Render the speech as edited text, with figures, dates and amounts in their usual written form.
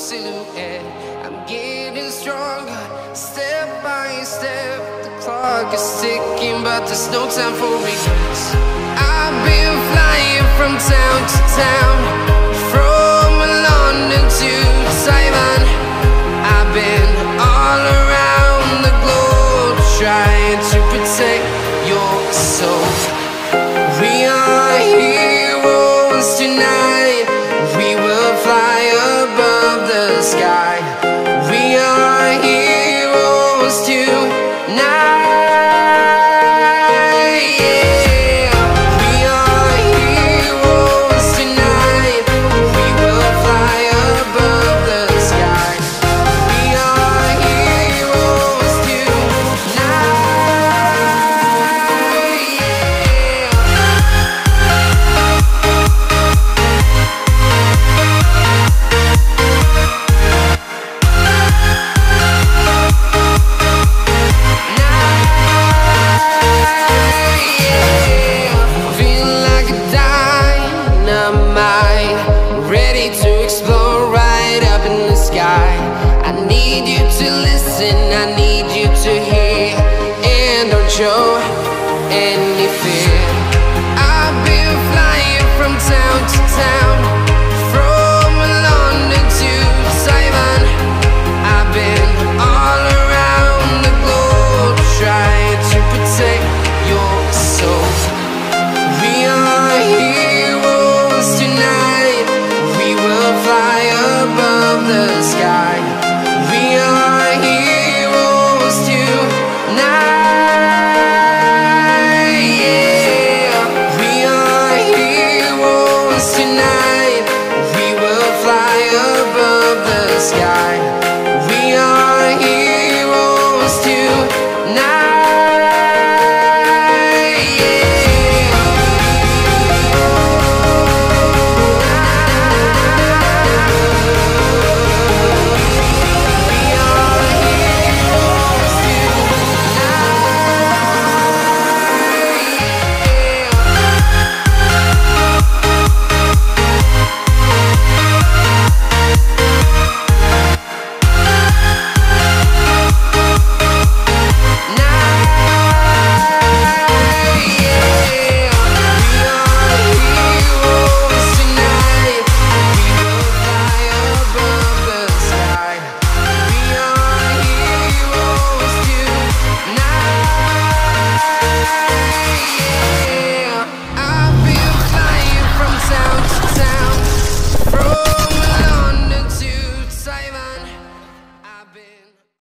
silhouette. I'm getting stronger, step by step. The clock is ticking, but there's no time for regrets. I've been flying from town to town, from London to Taiwan. I've been all around the globe, trying to protect your soul. We are heroes tonight. We will fly above the sky. We are heroes tonight. Yeah. We are heroes tonight. We will fly above the sky. We are heroes tonight. Ready to explore right up in the sky. I need you to listen, I need